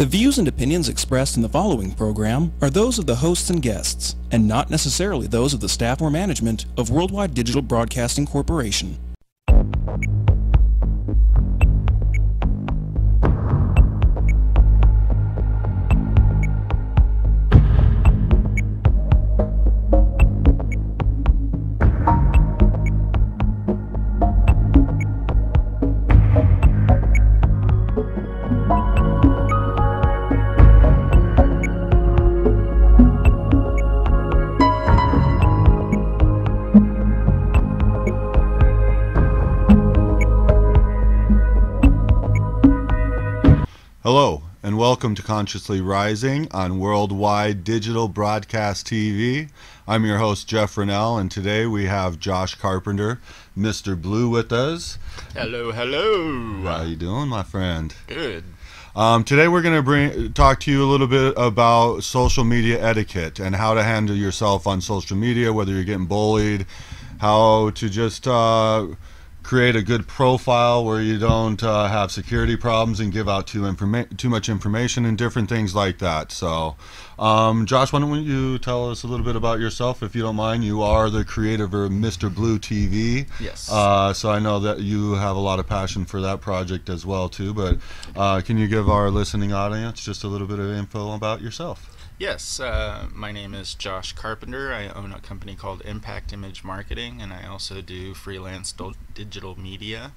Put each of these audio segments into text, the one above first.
The views and opinions expressed in the following program are those of the hosts and guests, and not necessarily those of the staff or management of Worldwide Digital Broadcasting Corporation. Hello, and welcome to Consciously Rising on Worldwide Digital Broadcast TV. I'm your host, Jeff Renel, and today we have Josh Carpenter, Mr. Blue, with us. Hello, hello. How you doing, my friend? Good. Today we're going to talk to you a little bit about social media etiquette and how to handle yourself on social media, whether you're getting bullied, how to just create a good profile where you don't have security problems and give out too much information and different things like that. So, Josh, why don't you tell us a little bit about yourself, if you don't mind? You are the creator of Mr. Blue TV. Yes. So I know that you have a lot of passion for that project as well, too. But can you give our listening audience just a little bit of info about yourself? Yes, my name is Josh Carpenter. I own a company called Impact Image Marketing, and I also do freelance digital media.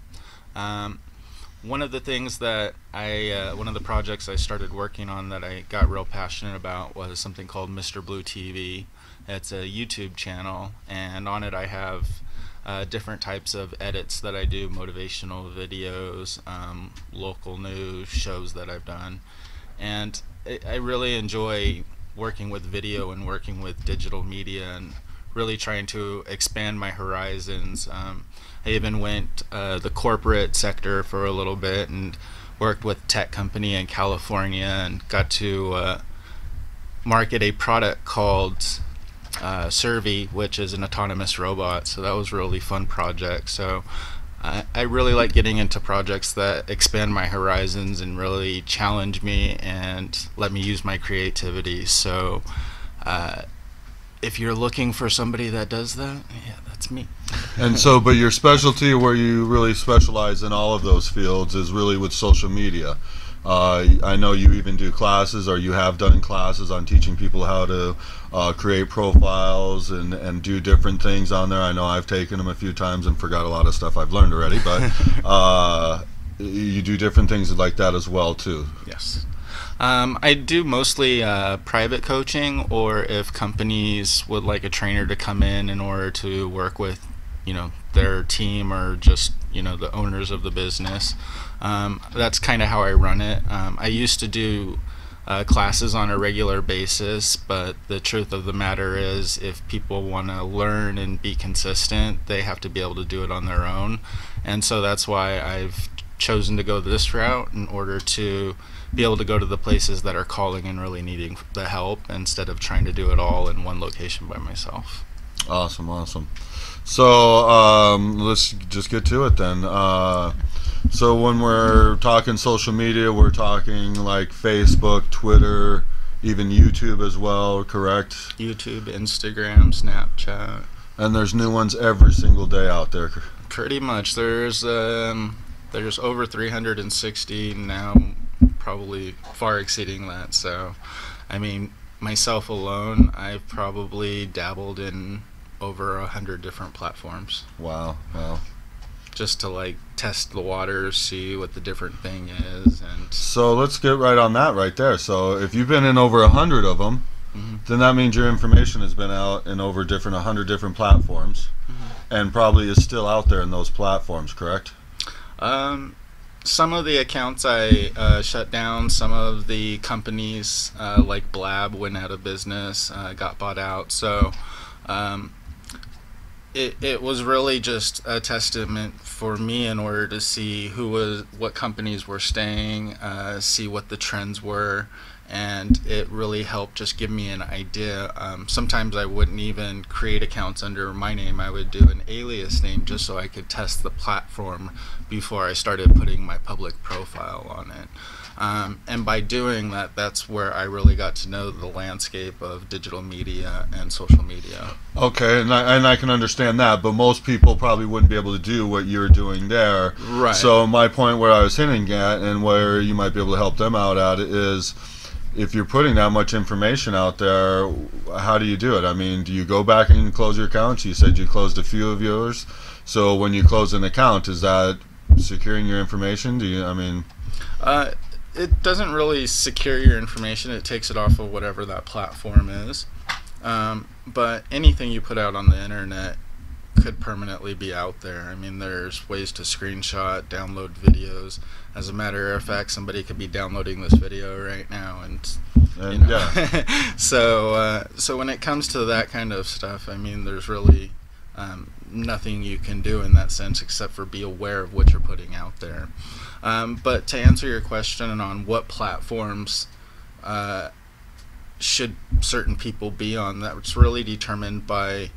One of the things that one of the projects I started working on that I got real passionate about was something called Mr. Blue TV. It's a YouTube channel, and on it I have different types of edits that I do, motivational videos, local news, shows that I've done, and I really enjoy working with video and working with digital media and really trying to expand my horizons. I even went the corporate sector for a little bit and worked with a tech company in California and got to market a product called Servi, which is an autonomous robot. So that was a really fun project. So I really like getting into projects that expand my horizons and really challenge me and let me use my creativity. So if you're looking for somebody that does that, yeah, that's me. And so, but your specialty, where you really specialize in all of those fields, is really with social media. I know you even do classes, or you have done classes on teaching people how to create profiles and do different things on there. I know I've taken them a few times and forgot a lot of stuff I've learned already, but you do different things like that as well, too. Yes. I do mostly private coaching, or if companies would like a trainer to come in order to work with, their team or just, the owners of the business. That's kind of how I run it. I used to do classes on a regular basis, but the truth of the matter is, if people want to learn and be consistent, they have to be able to do it on their own. And so that's why I've chosen to go this route, in order to be able to go to the places that are calling and really needing the help, instead of trying to do it all in one location by myself. Awesome. So let's just get to it then. So when we're talking social media, we're talking like Facebook, Twitter, even YouTube as well, correct? YouTube, Instagram, Snapchat. And there's new ones every single day out there. Pretty much. There's over 360 now, probably far exceeding that. So, I mean, myself alone, I've probably dabbled in over 100 different platforms. Wow. Just to test the waters, see what the different thing is. And so let's get right on that right there. So if you've been in over 100 of them, then that means your information has been out in over 100 different platforms, and probably is still out there in those platforms, correct? Some of the accounts I shut down. Some of the companies, like Blab, went out of business, got bought out. So it was really just a testament for me, in order to see what companies were staying, see what the trends were, and it really helped just give me an idea. Sometimes I wouldn't even create accounts under my name. I would do an alias name just so I could test the platform before I started putting my public profile on it. And by doing that, that's where I really got to know the landscape of digital media and social media. Okay, and I can understand that, but most people probably wouldn't be able to do what you're doing there. Right. So my point where I was hinting at, and where you might be able to help them out at, is if you're putting that much information out there, how do you do it? I mean, do you go back and close your accounts? You said you closed a few of yours. So when you close an account, is that securing your information? Do you, I mean... It doesn't really secure your information. It takes it off of whatever that platform is. But anything you put out on the internet could permanently be out there. I mean, there's ways to screenshot, download videos. As a matter of fact, somebody could be downloading this video right now, and you know. Yeah. So when it comes to that kind of stuff, I mean, there's really nothing you can do in that sense except for be aware of what you're putting out there. But to answer your question on what platforms should certain people be on, that's really determined by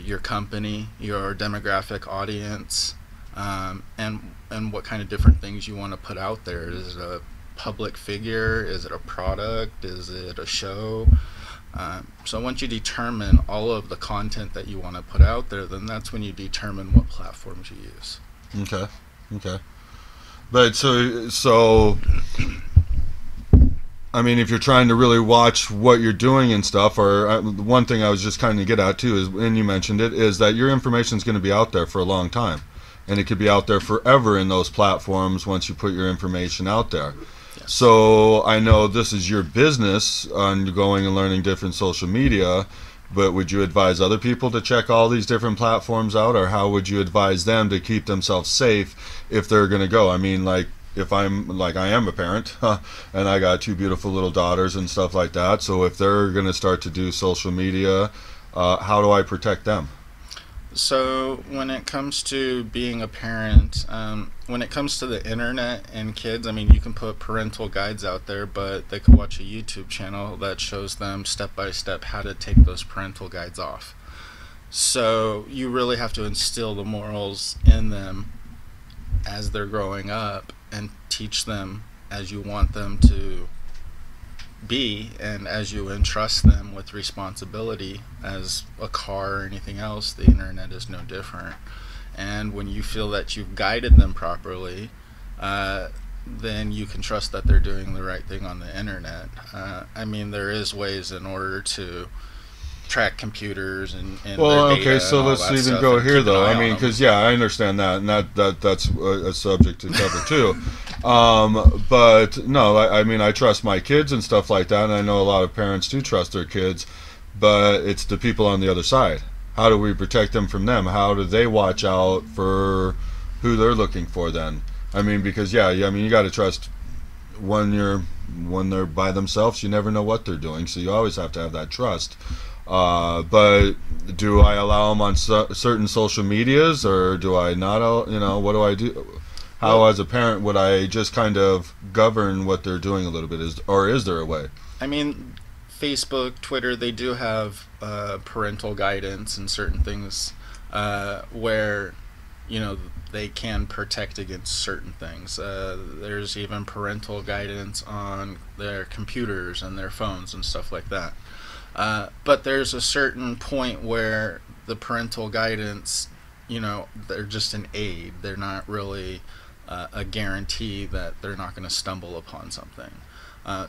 your company, your demographic audience, and what kind of different things you want to put out there. Is it a public figure? Is it a product? Is it a show? So once you determine all of the content that you want to put out there, then that's when you determine what platforms you use. Okay. But so I mean, if you're trying to really watch what you're doing and stuff, or one thing I was just kind of get at too is, and you mentioned it, is that your information is going to be out there for a long time, and it could be out there forever in those platforms once you put your information out there. Yes. So I know this is your business on going and learning different social media, but would you advise other people to check all these different platforms out, or how would you advise them to keep themselves safe if they're going to go? I mean, like, if I'm, like, I am a parent, and I got two beautiful little daughters and stuff like that, so if they're going to start to do social media, how do I protect them? So when it comes to being a parent, when it comes to the internet and kids, I mean, you can put parental guides out there, but they could watch a YouTube channel that shows them step by step how to take those parental guides off. So you really have to instill the morals in them as they're growing up and teach them as you want them to be, and as you entrust them with responsibility as a car or anything else, the internet is no different. And when you feel that you've guided them properly, then you can trust that they're doing the right thing on the internet. I mean, there is ways in order to track computers and well, their data okay, so and all let's that even stuff go and here keep an though. eye I mean, on them. because yeah, I understand that, and that's a subject to cover too. But no, I mean, I trust my kids and stuff like that, and I know a lot of parents do trust their kids, but it's the people on the other side. How do we protect them from them? How do they watch out for who they're looking for then? I mean, because yeah, I mean, you got to trust when they're by themselves. You never know what they're doing, so you always have to have that trust. But do I allow them on certain social medias, or do I not? You know, what do I do? How, as a parent, would I just kind of govern what they're doing a little bit? Or is there a way? I mean, Facebook, Twitter, they do have parental guidance and certain things where, you know, they can protect against certain things. There's even parental guidance on their computers and their phones and stuff like that. But there's a certain point where the parental guidance, you know, they're just an aid. They're not really a guarantee that they're not going to stumble upon something.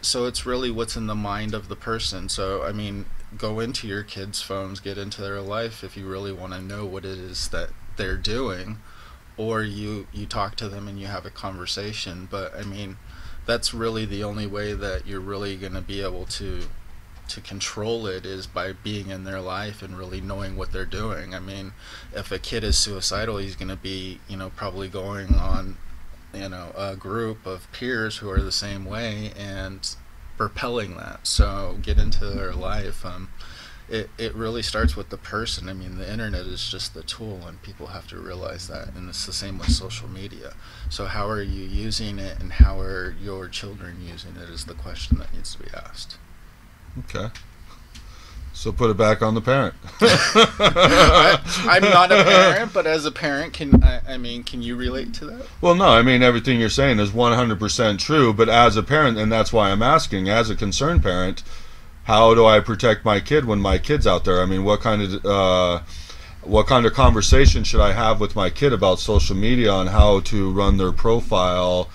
So it's really what's in the mind of the person. So, I mean, go into your kids' phones, get into their life if you really want to know what it is that they're doing, or you talk to them and you have a conversation. But, I mean, that's really the only way that you're really going to be able to control it, is by being in their life and really knowing what they're doing. I mean, if a kid is suicidal, he's going to be, you know, probably going on, you know, a group of peers who are the same way and repelling that. So get into their life. It really starts with the person. I mean, the internet is just the tool, and people have to realize that. And it's the same with social media. So how are you using it, and how are your children using it, is the question that needs to be asked. Okay. So put it back on the parent. I'm not a parent, but as a parent, can you relate to that? Well, no, I mean, everything you're saying is 100% true, but as a parent, and that's why I'm asking, as a concerned parent, how do I protect my kid when my kid's out there? I mean, what kind of conversation should I have with my kid about social media on how to run their profile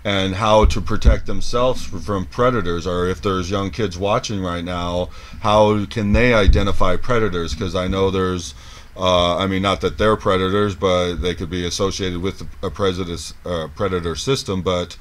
and how to protect themselves from predators? Or if there's young kids watching right now, how can they identify predators? Because I know there's, not that they're predators, but they could be associated with a predator system, but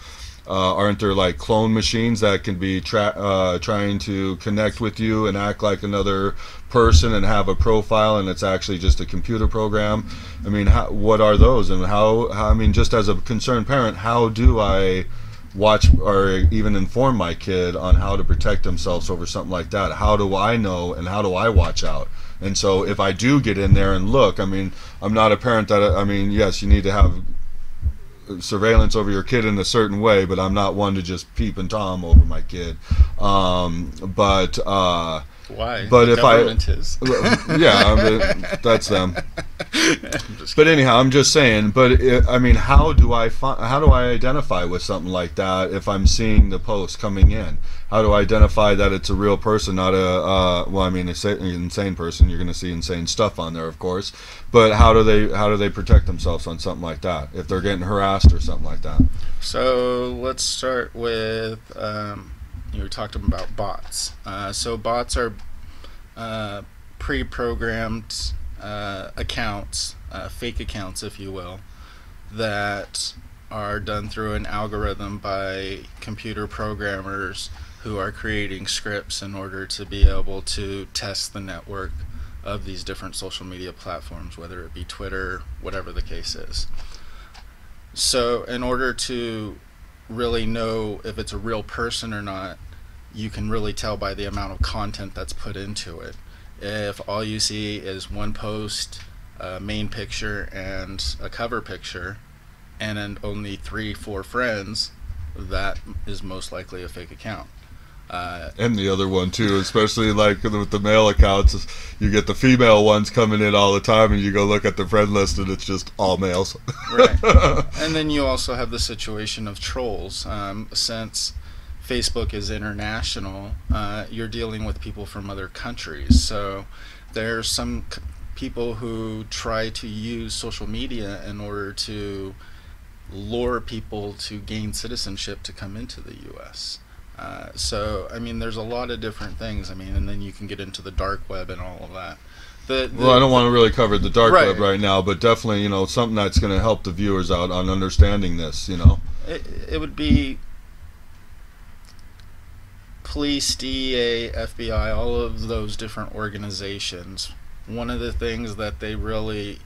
aren't there like clone machines that can be trying to connect with you and act like another person and have a profile, and it's actually just a computer program? I mean, what are those, and how I mean, just as a concerned parent, how do I watch or even inform my kid on how to protect themselves over something like that? How do I know, and how do I watch out? And so if I do get in there and look, I mean, I'm not a parent that, I mean, yes, you need to have surveillance over your kid in a certain way, but I'm not one to just peep and tom over my kid. But why? But the if government is. Yeah, I mean, that's them. But anyhow, I'm just saying. But I mean, how do I identify with something like that if I'm seeing the post coming in? How do I identify that it's a real person, not a an insane person? You're going to see insane stuff on there, of course. But how do they protect themselves on something like that if they're getting harassed or something like that? So let's start with you were talking about bots. So bots are pre-programmed accounts, fake accounts, if you will, that are done through an algorithm by computer programmers who are creating scripts in order to be able to test the network of these different social media platforms, whether it be Twitter, whatever the case is. So in order to really know if it's a real person or not, you can really tell by the amount of content that's put into it. If all you see is one post, a main picture, and a cover picture, and then only 3-4 friends, that is most likely a fake account. And the other one too, especially like with the male accounts, you get the female ones coming in all the time, and you go look at the friend list, and it's just all males. Right. And then you also have the situation of trolls. Since Facebook is international, you're dealing with people from other countries. So there's some people who try to use social media in order to lure people to gain citizenship to come into the U.S. So, I mean, there's a lot of different things. I mean, and then you can get into the dark web and all of that. Well, I don't want to really cover the dark web right now, but definitely, something that's going to help the viewers out on understanding this, It would be police, DEA, FBI, all of those different organizations. One of the things that they really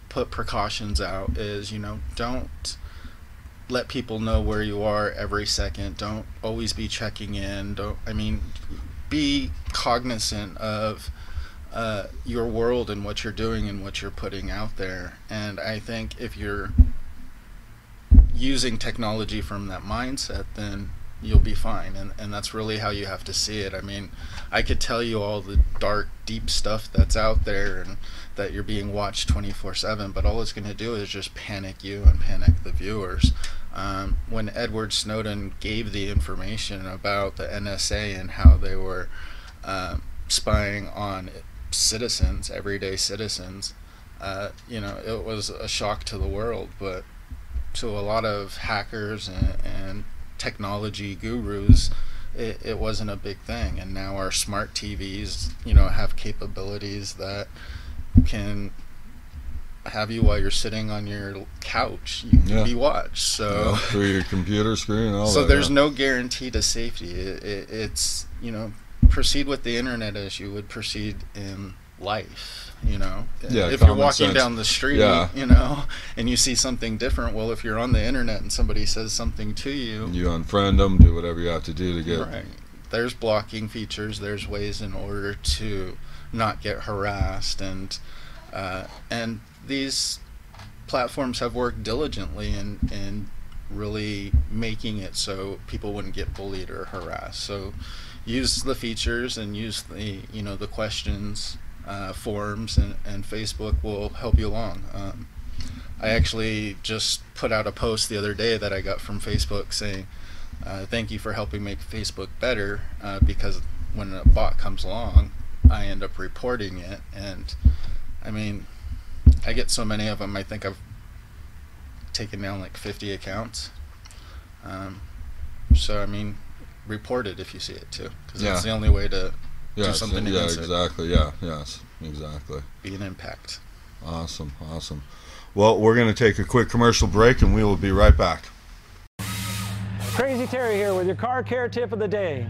put precautions out is, don't let people know where you are every second. Don't always be checking in. Be cognizant of your world and what you're doing and what you're putting out there. And I think if you're using technology from that mindset, then you'll be fine. And that's really how you have to see it. I mean, I could tell you all the dark, deep stuff that's out there and that you're being watched 24/7, but all it's going to do is just panic you and panic the viewers. When Edward Snowden gave the information about the NSA and how they were spying on citizens, everyday citizens, it was a shock to the world, but to a lot of hackers and technology gurus, it wasn't a big thing. And now our smart TVs, have capabilities that can have you while you're sitting on your couch. You can be watched. So through your computer screen. So there's no guarantee to safety. It's proceed with the internet as you would proceed in life. If you're walking down the street, and you see something different, well, if you're on the internet and somebody says something to you, you unfriend them, do whatever you have to do to get. Right. There's blocking features. There's ways in order to not get harassed, and these platforms have worked diligently in really making it so people wouldn't get bullied or harassed. So use the features and use the the questions, forums, and Facebook will help you along. I actually just put out a post the other day that I got from Facebook saying, thank you for helping make Facebook better, because when a bot comes along, I end up reporting it. And I mean, I get so many of them. I think I've taken down like 50 accounts. So I mean, report it if you see it too, because it's the only way to do something against it. Exactly. Yes, exactly. Be an impact. Awesome. Well, we're going to take a quick commercial break, and we will be right back. Crazy Terry here with your car care tip of the day.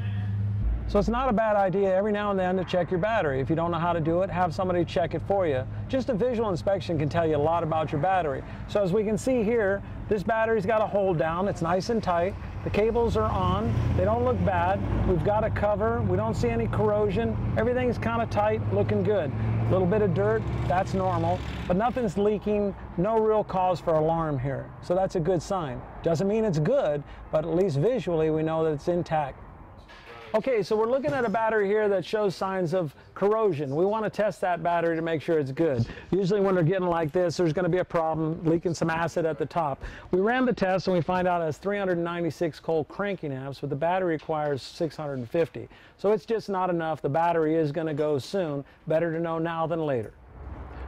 So it's not a bad idea every now and then to check your battery. If you don't know how to do it, have somebody check it for you. Just a visual inspection can tell you a lot about your battery. So as we can see here, this battery's got a hold down. It's nice and tight. The cables are on. They don't look bad. We've got a cover. We don't see any corrosion. Everything's kind of tight, looking good. A little bit of dirt, that's normal, but nothing's leaking. No real cause for alarm here. So that's a good sign. Doesn't mean it's good, but at least visually we know that it's intact. Okay, so we're looking at a battery here that shows signs of corrosion. We want to test that battery to make sure it's good. Usually when they're getting like this, there's going to be a problem, leaking some acid at the top. We ran the test and we find out it has 396 cold cranking amps, but the battery requires 650. So it's just not enough. The battery is going to go soon. Better to know now than later.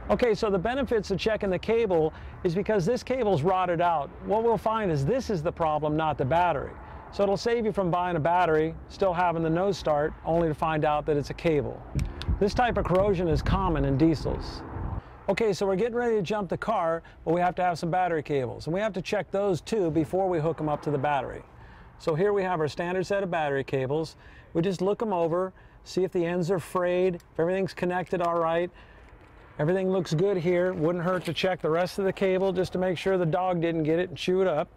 Okay, so the benefits of checking the cable is because this cable's rotted out. What we'll find is this is the problem, not the battery. So it'll save you from buying a battery, still having the no start, only to find out that it's a cable. This type of corrosion is common in diesels. Okay, so we're getting ready to jump the car, but we have to have some battery cables. And we have to check those too before we hook them up to the battery. So here we have our standard set of battery cables. We just look them over, see if the ends are frayed, if everything's connected all right. Everything looks good here. Wouldn't hurt to check the rest of the cable just to make sure the dog didn't get it and chew it up.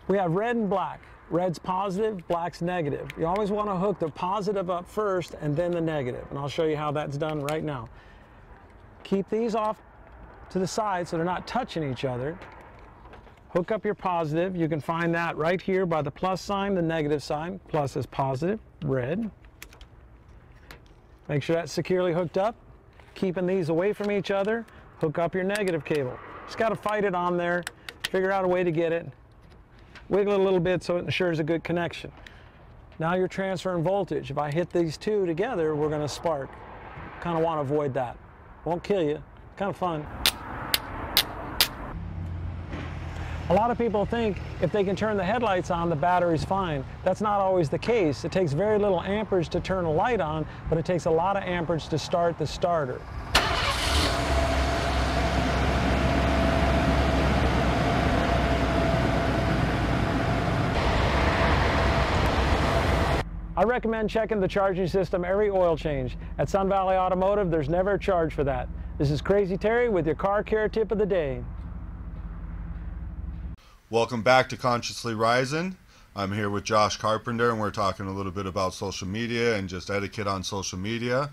We have red and black. Red's positive, black's negative. You always want to hook the positive up first and then the negative. And I'll show you how that's done right now. Keep these off to the side so they're not touching each other. Hook up your positive. You can find that right here by the plus sign, the negative sign. Plus is positive, red. Make sure that's securely hooked up. Keeping these away from each other. Hook up your negative cable. Just got to fight it on there. Figure out a way to get it. Wiggle it a little bit so it ensures a good connection. Now you're transferring voltage. If I hit these two together, we're going to spark. Kind of want to avoid that. Won't kill you. Kind of fun. A lot of people think if they can turn the headlights on, the battery's fine. That's not always the case. It takes very little amperage to turn a light on, but it takes a lot of amperage to start the starter. I recommend checking the charging system every oil change. At Sun Valley Automotive, there's never a charge for that. This is Crazy Terry with your car care tip of the day. Welcome back to Consciously Rising. I'm here with Josh Carpenter, and we're talking a little bit about social media and just etiquette on social media.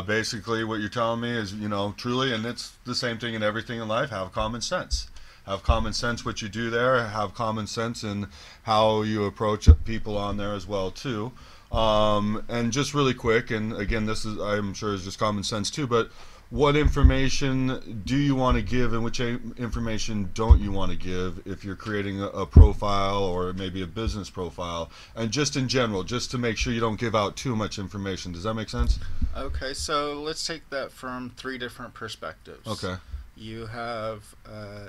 Basically, what you're telling me is, truly, and it's the same thing in everything in life, have common sense. Have common sense what you do there, have common sense in how you approach people on there as well too. And just really quick, and again, this is, I'm sure, is just common sense too, but what information do you want to give and which information don't you want to give if you're creating a profile or maybe a business profile, and just in general, just to make sure you don't give out too much information? Does that make sense? Okay, so let's take that from 3 different perspectives. Okay. You have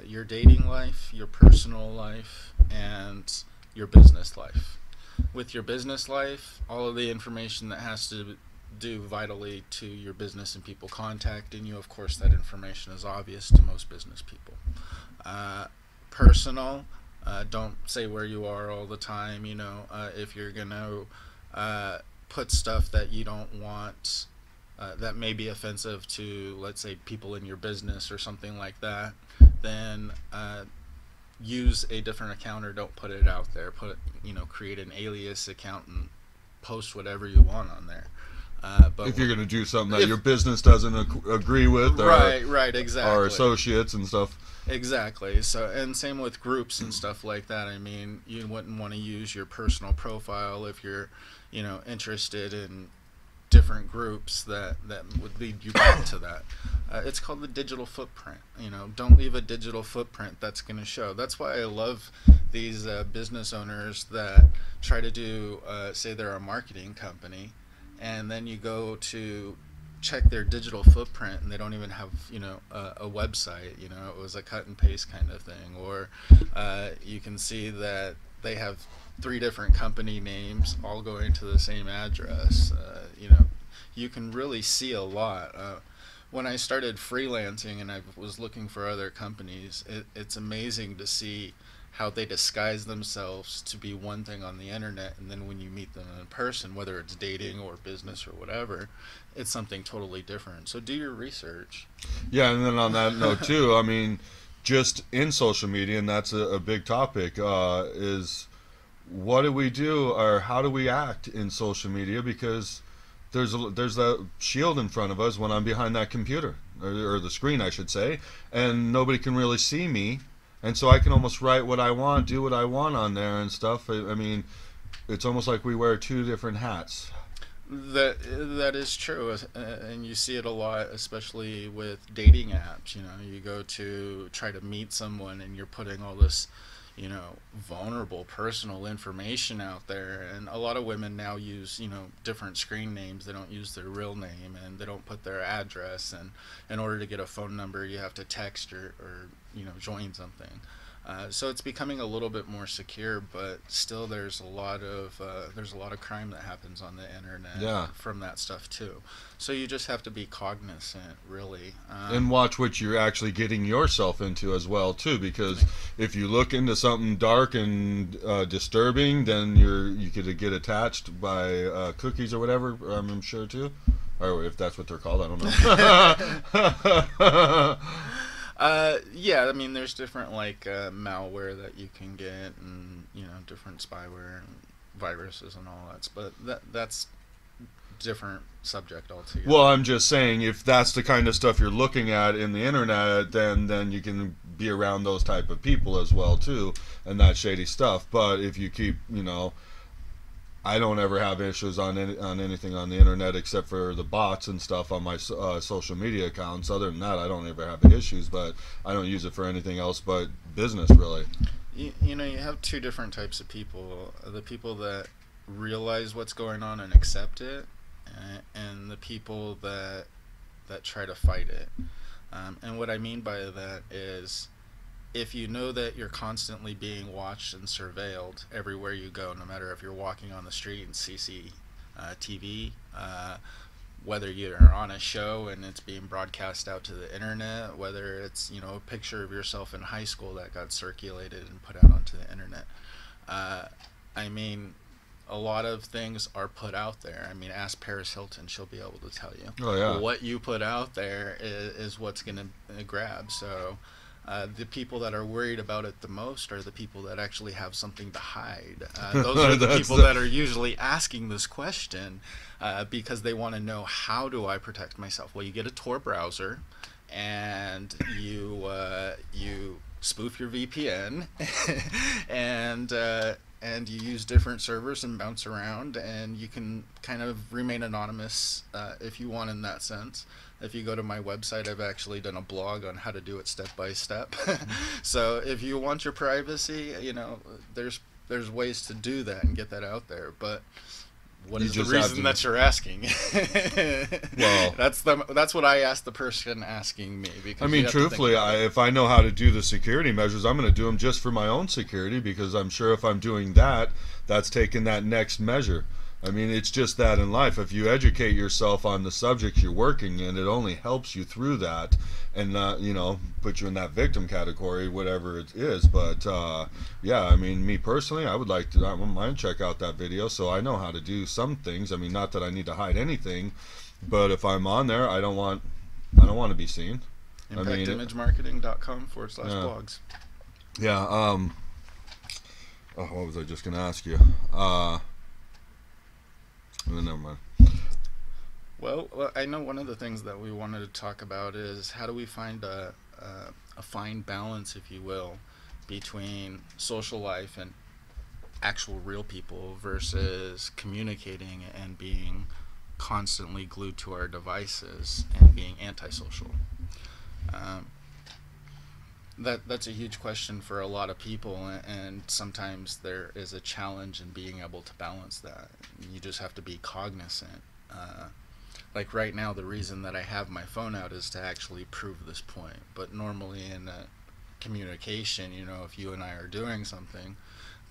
your dating life, your personal life, and your business life. With your business life, all of the information that has to do vitally to your business and people contacting you, of course that information is obvious to most business people. Personal, don't say where you are all the time. If you're going to put stuff that you don't want, that may be offensive to, let's say, people in your business or something like that, then use a different account or don't put it out there. Create an alias account and post whatever you want on there. But if you're going to do something that your business doesn't agree with, or, right, exactly, or associates and stuff. Exactly. So, and same with groups and stuff like that. I mean, you wouldn't want to use your personal profile if you're, interested in different groups that would lead you back to that. It's called the digital footprint. Don't leave a digital footprint that's going to show. That's why I love these business owners that try to do, say they're a marketing company, and then you go to check their digital footprint and they don't even have a website. It was a cut and paste kind of thing, or you can see that they have 3 different company names all going to the same address. You can really see a lot. When I started freelancing and I was looking for other companies, it's amazing to see how they disguise themselves to be one thing on the internet, and then when you meet them in person, whether it's dating or business or whatever, it's something totally different. So do your research. Yeah, and then on that note too, I mean, just in social media, and that's a big topic, is what do we do, or how do we act in social media? Because there's that shield in front of us when I'm behind that computer, or the screen, I should say, and nobody can really see me. And so I can almost write what I want, do what I want on there and stuff. I mean, it's almost like we wear 2 different hats. That is true, and you see it a lot, especially with dating apps. You go to try to meet someone, and you're putting all this, vulnerable personal information out there. And a lot of women now use, different screen names. They don't use their real name, and they don't put their address. And in order to get a phone number, you have to text or join something. So it's becoming a little bit more secure, but still there's a lot of crime that happens on the internet from that stuff too. So you just have to be cognizant, really, and watch what you're actually getting yourself into as well too. Because if you look into something dark and disturbing, then you could get attached by cookies or whatever. I'm sure too, or if that's what they're called, I don't know. Yeah, I mean, there's different malware that you can get, and different spyware and viruses and all that. But that's different subject altogether. Well, I'm just saying, if that's the kind of stuff you're looking at in the internet, then you can be around those type of people as well too, and that shady stuff. But if you keep, I don't ever have issues on anything on the internet except for the bots and stuff on my social media accounts. Other than that, I don't ever have issues, but I don't use it for anything else but business, really. You have 2 different types of people. The people that realize what's going on and accept it, and the people that try to fight it. And what I mean by that is, if you know that you're constantly being watched and surveilled everywhere you go, no matter if you're walking on the street and CCTV, whether you're on a show and it's being broadcast out to the internet, whether it's a picture of yourself in high school that got circulated and put out onto the internet. I mean, a lot of things are put out there. I mean, ask Paris Hilton; she'll be able to tell you. Oh yeah. What you put out there is what's going to grab. So. The people that are worried about it the most are the people that actually have something to hide. Those are the people that are usually asking this question because they want to know, how do I protect myself? Well, you get a Tor browser, and you spoof your VPN, and you use different servers and bounce around, and you can kind of remain anonymous if you want in that sense. If you go to my website, I've actually done a blog on how to do it step by step. So if you want your privacy, there's ways to do that and get that out there. But what is the reason that you're asking? Well, that's what I asked the person asking me. Because I mean, truthfully, if I know how to do the security measures, I'm going to do them just for my own security, because I'm sure if I'm doing that, that's taking that next measure. I mean, it's just that in life. If you educate yourself on the subjects you're working in, it only helps you through that, and not, put you in that victim category, whatever it is. But yeah, I mean, me personally, I wouldn't mind check out that video, so I know how to do some things. I mean, not that I need to hide anything, but if I'm on there, I don't want to be seen. ImpactImageMarketing.com/blogs. Yeah. What was I just gonna ask you? Never mind. Well, I know one of the things that we wanted to talk about is how do we find a fine balance, if you will, between social life and actual real people versus communicating and being constantly glued to our devices and being antisocial. That's a huge question for a lot of people, and sometimes there is a challenge in being able to balance that. You just have to be cognizant. Like right now, the reason that I have my phone out is to actually prove this point. But normally in a communication, if you and I are doing something,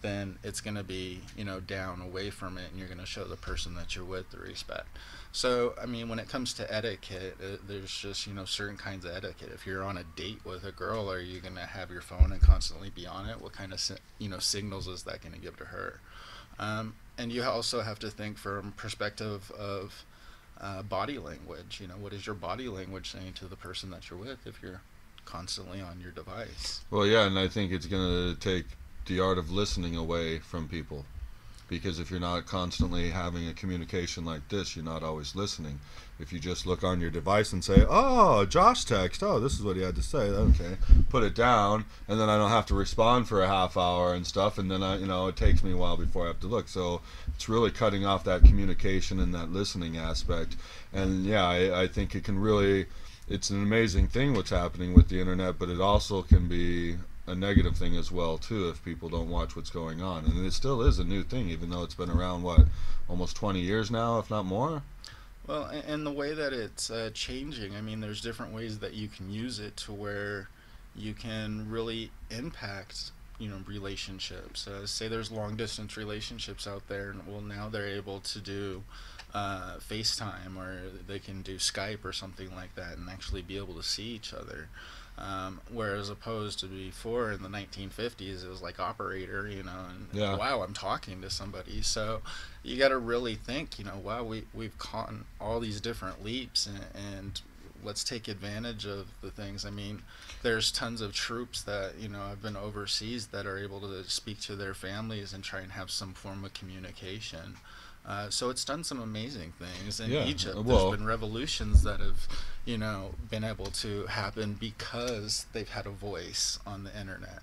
then it's going to be, down away from it, and you're going to show the person that you're with the respect. So, I mean, when it comes to etiquette, there's just, certain kinds of etiquette. If you're on a date with a girl, are you going to have your phone and constantly be on it? What kind of, signals is that going to give to her? And you also have to think from perspective of body language. What is your body language saying to the person that you're with if you're constantly on your device? Well, yeah, and I think it's going to take the art of listening away from people, because if you're not constantly having a communication like this, you're not always listening. If you just look on your device and say, oh, Josh text, oh, this is what he had to say, okay, put it down, and then I don't have to respond for a half hour and stuff, and then it takes me a while before I have to look. So it's really cutting off that communication and that listening aspect. And yeah, I think it can really, it's an amazing thing what's happening with the internet, but it also can be a negative thing as well too if people don't watch what's going on. And it still is a new thing, even though it's been around almost 20 years now, if not more. Well, and the way that it's changing, I mean, there's different ways that you can use it to where you can really impact relationships. Say there's long distance relationships out there, and well, now they're able to do FaceTime, or they can do Skype or something like that and actually be able to see each other. Whereas opposed to before in the 1950s, it was like operator, and yeah. Wow, I'm talking to somebody. So you got to really think, wow, we've caught all these different leaps, and let's take advantage of the things. I mean, there's tons of troops that, have been overseas that are able to speak to their families and try and have some form of communication. So it's done some amazing things in Egypt. There's been revolutions that have, been able to happen because they've had a voice on the internet.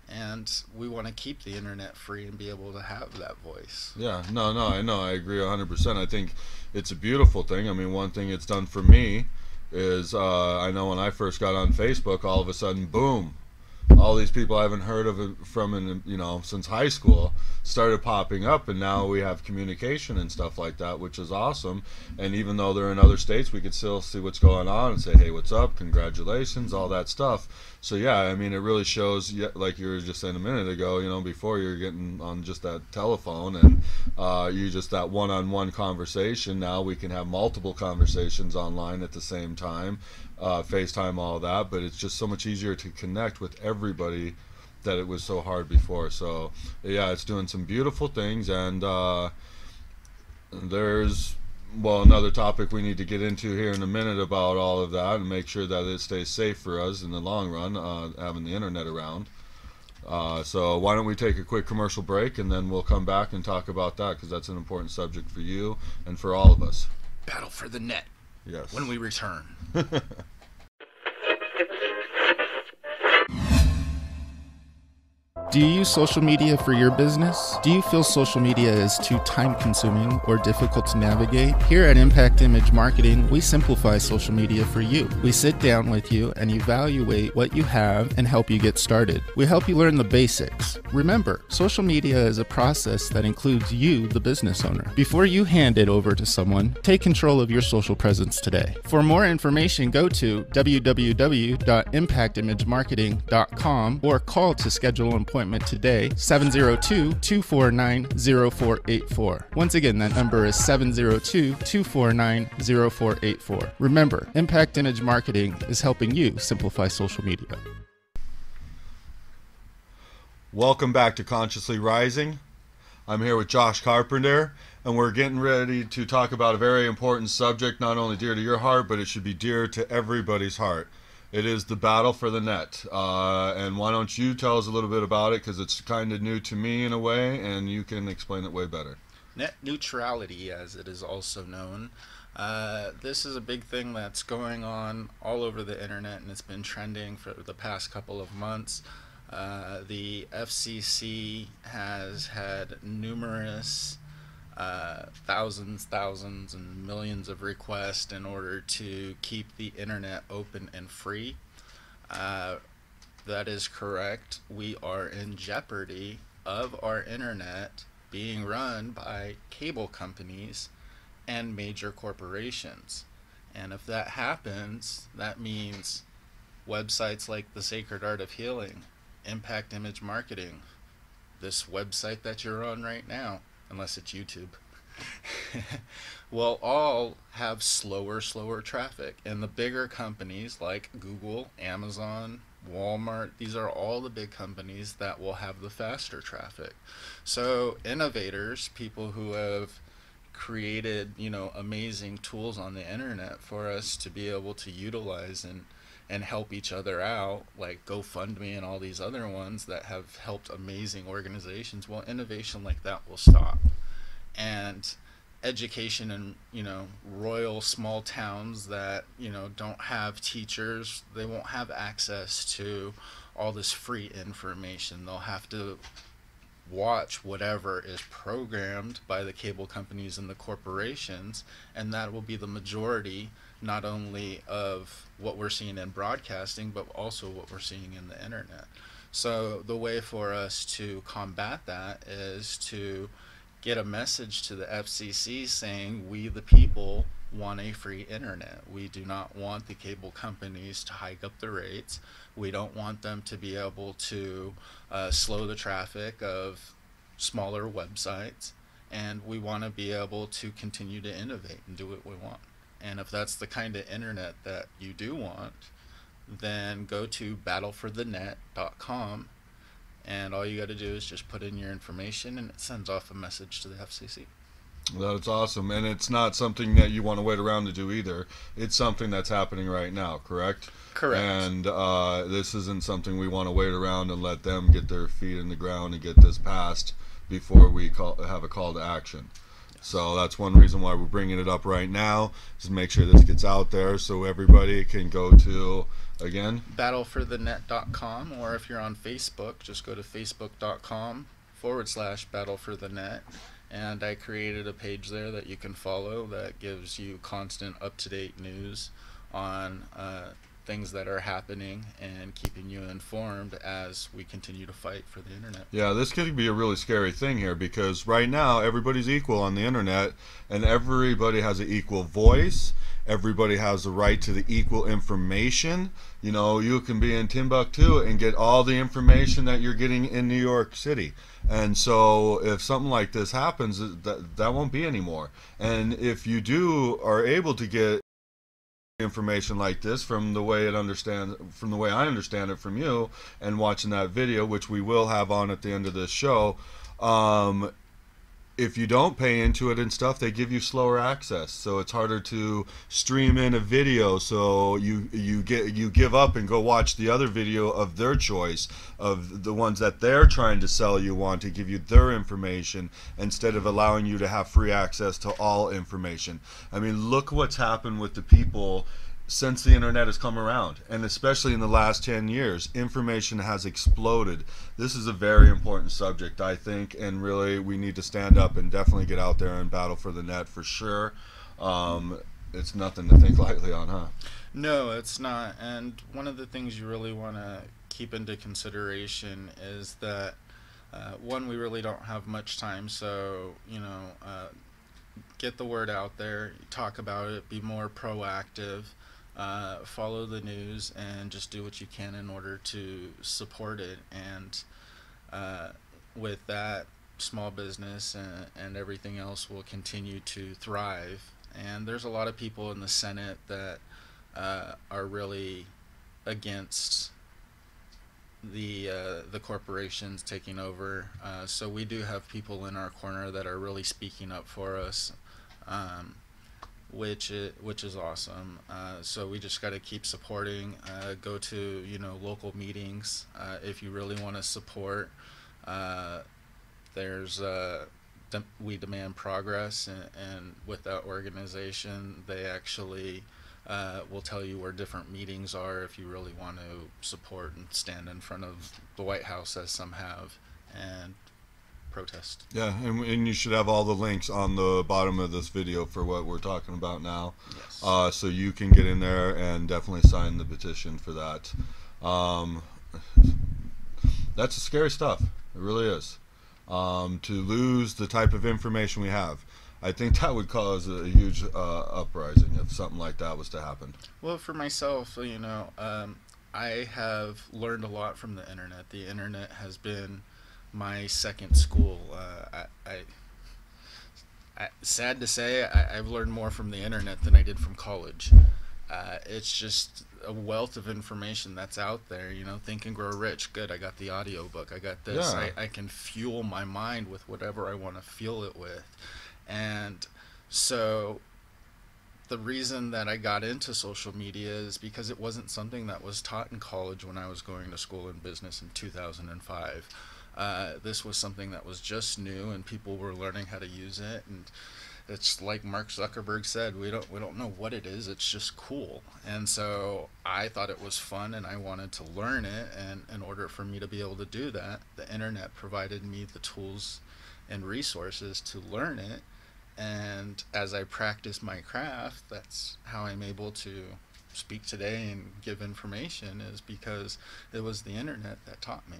And we want to keep the internet free and be able to have that voice. Yeah, no, I know. I agree 100%. I think it's a beautiful thing. I mean, one thing it's done for me is I know when I first got on Facebook, all of a sudden, boom, all these people I haven't heard of from since high school started popping up, and now we have communication and stuff like that, which is awesome. And even though they're in other states, we could still see what's going on and say, hey, what's up, congratulations, all that stuff. So yeah, I mean, it really shows, like you were just saying a minute ago, before you're getting on just that telephone and you just that one-on-one conversation. Now we can have multiple conversations online at the same time, FaceTime, all that, but it's just so much easier to connect with everybody that it was so hard before. So yeah, it's doing some beautiful things, and there's another topic we need to get into here in a minute about all of that and make sure that it stays safe for us in the long run, having the internet around. So why don't we take a quick commercial break, and then we'll come back and talk about that, because that's an important subject for you and for all of us. Battle for the net. Yes. When we return. Do you use social media for your business? Do you feel social media is too time-consuming or difficult to navigate? Here at Impact Image Marketing, we simplify social media for you. We sit down with you and evaluate what you have and help you get started. We help you learn the basics. Remember, social media is a process that includes you, the business owner. Before you hand it over to someone, take control of your social presence today. For more information, go to www.impactimagemarketing.com or call to schedule an appointment today, 702-249-0484. Once again, that number is 702-249-0484. Remember, Impact Image Marketing is helping you simplify social media. Welcome back to Consciously Rising. I'm here with Josh Carpenter, and we're getting ready to talk about a very important subject, not only dear to your heart, but it should be dear to everybody's heart. It is the battle for the net. And why don't you tell us a little bit about it, because it's kind of new to me in a way, and you can explain it way better. Net neutrality, as it is also known, This is a big thing that's going on all over the internet, and it's been trending for the past couple of months. The FCC has had numerous thousands and millions of requests in order to keep the internet open and free. That is correct. We are in jeopardy of our internet being run by cable companies and major corporations. And if that happens, that means websites like The Sacred Art of Healing, Impact Image Marketing, this website that you're on right now, unless it's YouTube, will all have slower traffic. And the bigger companies like Google, Amazon, Walmart, these are all the big companies that will have the faster traffic. So innovators, people who have created, amazing tools on the internet for us to be able to utilize and help each other out, like GoFundMe and all these other ones that have helped amazing organizations, well, innovation like that will stop. And education in royal small towns that don't have teachers, they won't have access to all this free information. They'll have to watch whatever is programmed by the cable companies and the corporations, and that will be the majority, not only of what we're seeing in broadcasting, but also what we're seeing in the internet. So the way for us to combat that is to get a message to the FCC saying we the people want a free internet. We do not want the cable companies to hike up the rates. We don't want them to be able to slow the traffic of smaller websites, and we want to be able to continue to innovate and do what we want. And if that's the kind of internet that you do want, then go to battleforthenet.com, and all you got to do is just put in your information, and it sends off a message to the FCC. That's awesome. And it's not something that you want to wait around to do either. It's something that's happening right now, correct? Correct. And this isn't something we want to wait around and let them get their feet in the ground and get this passed before we have a call to action. So that's one reason why we're bringing it up right now, is to make sure this gets out there so everybody can go to, again, battleforthenet.com, or if you're on Facebook, just go to facebook.com/battleforthenet. And I created a page there that you can follow that gives you constant up-to-date news on things that are happening and keeping you informed as we continue to fight for the internet. Yeah, this could be a really scary thing here, because right now everybody's equal on the internet, and everybody has an equal voice. Everybody has the right to the equal information. You can be in Timbuktu and get all the information that you're getting in New York City. And so if something like this happens, that won't be anymore. And if you are able to get information like this from the way I understand it from you and watching that video, which we will have on at the end of this show, if you don't pay into it and stuff, they give you slower access, so it's harder to stream in a video. So you give up and go watch the other video of their choice, of the ones that they're trying to sell you on to give you their information, instead of allowing you to have free access to all information. I mean, look what's happened with the people since the internet has come around, and especially in the last 10 years, information has exploded. This is a very important subject, I think, and really we need to stand up and definitely get out there and battle for the net for sure. It's nothing to think lightly on, huh? No, it's not. And one of the things you really want to keep into consideration is that one, we really don't have much time, so get the word out there, talk about it, be more proactive. Follow the news and just do what you can in order to support it. And with that, small business and everything else will continue to thrive. And there's a lot of people in the Senate that are really against the corporations taking over. So we do have people in our corner that are really speaking up for us. Which is awesome. So we just got to keep supporting. Go to local meetings if you really want to support. There's We demand progress, and with that organization, they actually will tell you where different meetings are if you really want to support and stand in front of the White House, as some have, and protest. Yeah, and you should have all the links on the bottom of this video for what we're talking about now. Yes. So you can get in there and definitely sign the petition for that. That's scary stuff. It really is. To lose the type of information we have, I think that would cause a huge uprising if something like that was to happen. Well, for myself, I have learned a lot from the internet. The internet has been my second school. Sad to say, I've learned more from the internet than I did from college. It's just a wealth of information that's out there. Think and Grow Rich. Good, I got the audio book. I got this. Yeah. I can fuel my mind with whatever I want to fuel it with. And so the reason that I got into social media is because it wasn't something that was taught in college when I was going to school in business in 2005. This was something that was just new, and people were learning how to use it. And it's like Mark Zuckerberg said, we don't know what it is. It's just cool. And so I thought it was fun, and I wanted to learn it. And in order for me to be able to do that, the internet provided me the tools and resources to learn it. And as I practice my craft, that's how I'm able to speak today and give information, is because it was the internet that taught me.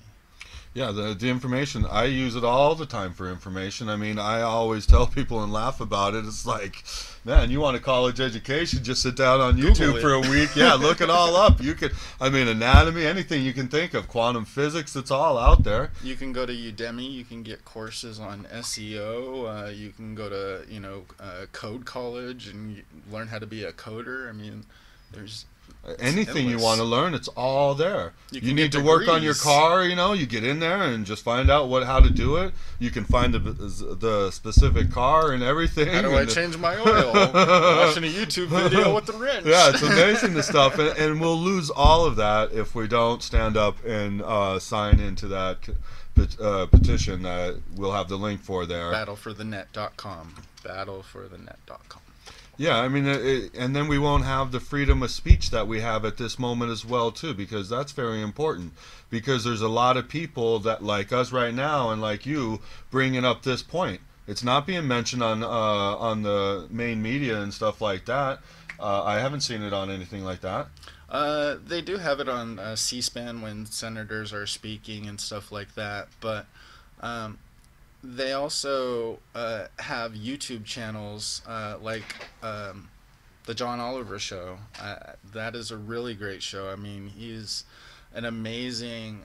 Yeah, the information, I use it all the time for information. I mean, I always tell people and laugh about it. It's like, man, you want a college education, just sit down on YouTube for a week. Yeah, look it all up. You could, anatomy, anything you can think of, quantum physics, it's all out there. You can go to Udemy, you can get courses on SEO, you can go to, code college and learn how to be a coder. There's anything endless. You want to learn, it's all there. You need to degrees. work on your car, you get in there and just find out how to do it. You can find the specific car and everything. How do I change my oil? Watching a YouTube video with the wrench. Yeah, it's amazing, the stuff. And we'll lose all of that if we don't stand up and sign into that petition that we'll have the link for there. Battleforthenet.com. Battleforthenet.com. Yeah, and then we won't have the freedom of speech that we have at this moment as well, too, because that's very important. Because there's a lot of people that, like us right now, and like you, bringing up this point. It's not being mentioned on the main media and stuff like that. I haven't seen it on anything like that. They do have it on C-SPAN when senators are speaking and stuff like that, but they also have YouTube channels like the John Oliver Show. That is a really great show. He's an amazing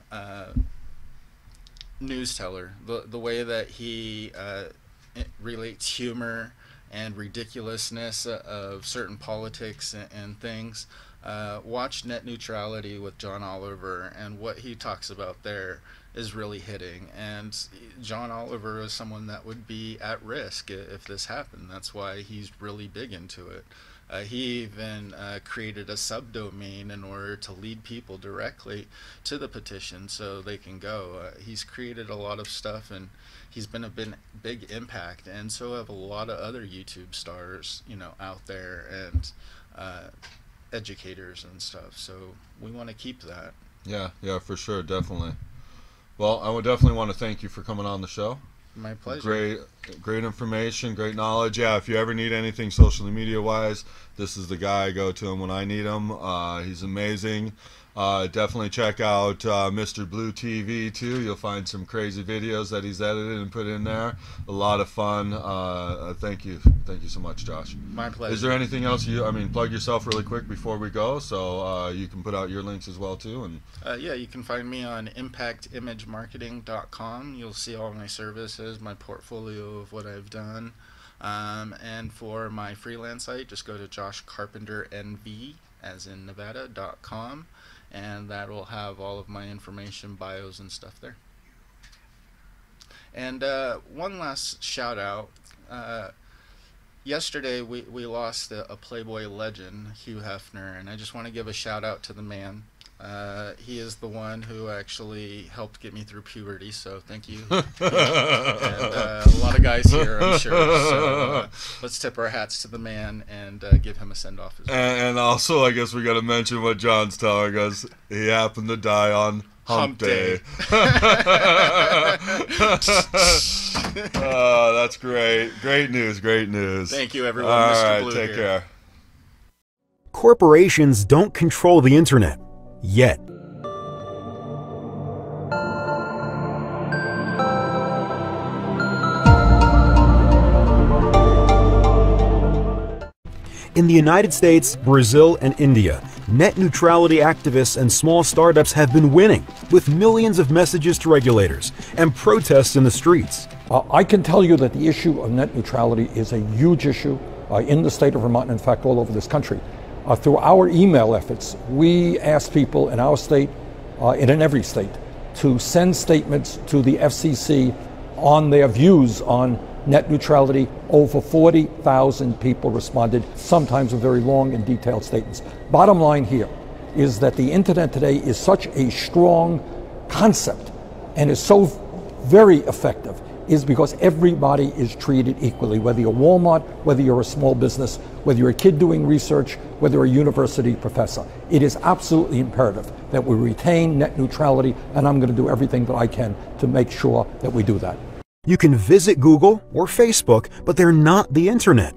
news teller. The way that he relates humor and ridiculousness of certain politics and things. Watch Net Neutrality with John Oliver, and what he talks about there is really hitting. And John Oliver is someone that would be at risk if this happened. That's why he's really big into it. He even created a subdomain in order to lead people directly to the petition so they can go. He's created a lot of stuff, and he's been a big impact, and so have a lot of other YouTube stars, out there, and educators and stuff. So we want to keep that. Yeah, for sure, definitely. Well, I would definitely want to thank you for coming on the show. My pleasure. Great information, great knowledge. Yeah, if you ever need anything social media wise, this is the guy I go to him when I need him. He's amazing. Definitely check out Mr. Blue TV too. You'll find some crazy videos that he's edited and put in there. A lot of fun. Thank you so much, Josh. My pleasure. Is there anything else plug yourself really quick before we go, so you can put out your links as well too? And yeah, you can find me on impactimagemarketing.com. You'll see all my services, my portfolio of what I've done. And for my freelance site, just go to joshcarpenternv, as in Nevada.com. And that will have all of my information, bios, and stuff there. And one last shout out. Yesterday we lost a Playboy legend, Hugh Hefner, and I just want to give a shout out to the man. He is the one who actually helped get me through puberty, so thank you. And a lot of guys here, I'm sure. So let's tip our hats to the man and give him a send-off as well. And also, I guess we got to mention what John's telling us. He happened to die on Hump Day. That's great. Great news, great news. Thank you, everyone. All Mr. right, Blue take here. care. Corporations don't control the internet, yet. In the United States, Brazil, and India, net neutrality activists and small startups have been winning, with millions of messages to regulators and protests in the streets. I can tell you that the issue of net neutrality is a huge issue in the state of Vermont, and in fact all over this country. Through our email efforts, we ask people in our state, and in every state, to send statements to the FCC on their views on net neutrality. Over 40,000 people responded, sometimes with very long and detailed statements. Bottom line here is that the internet today is such a strong concept and is so very effective is because everybody is treated equally, whether you're Walmart, whether you're a small business, whether you're a kid doing research, whether you're a university professor. It is absolutely imperative that we retain net neutrality, and I'm going to do everything that I can to make sure that we do that. You can visit Google or Facebook, but they're not the internet.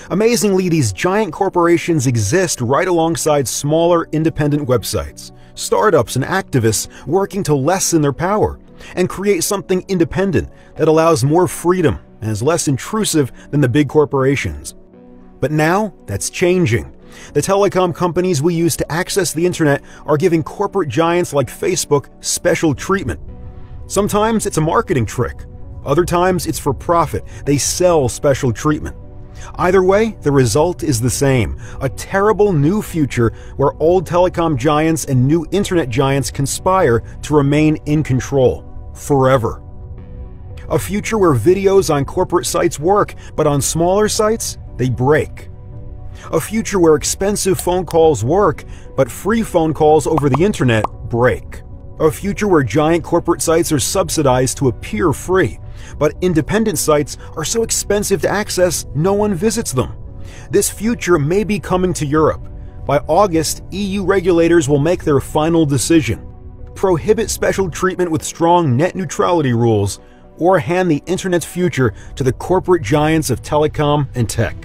Amazingly, these giant corporations exist right alongside smaller independent websites, startups and activists working to lessen their power and create something independent that allows more freedom and is less intrusive than the big corporations. But now, that's changing. The telecom companies we use to access the internet are giving corporate giants like Facebook special treatment. Sometimes it's a marketing trick. Other times it's for profit. They sell special treatment. Either way, the result is the same. A terrible new future where old telecom giants and new internet giants conspire to remain in control forever. A future where videos on corporate sites work, but on smaller sites, they break. A future where expensive phone calls work, but free phone calls over the internet break. A future where giant corporate sites are subsidized to appear free, but independent sites are so expensive to access no one visits them. This future may be coming to Europe. By August, EU regulators will make their final decision: prohibit special treatment with strong net neutrality rules, or hand the internet's future to the corporate giants of telecom and tech.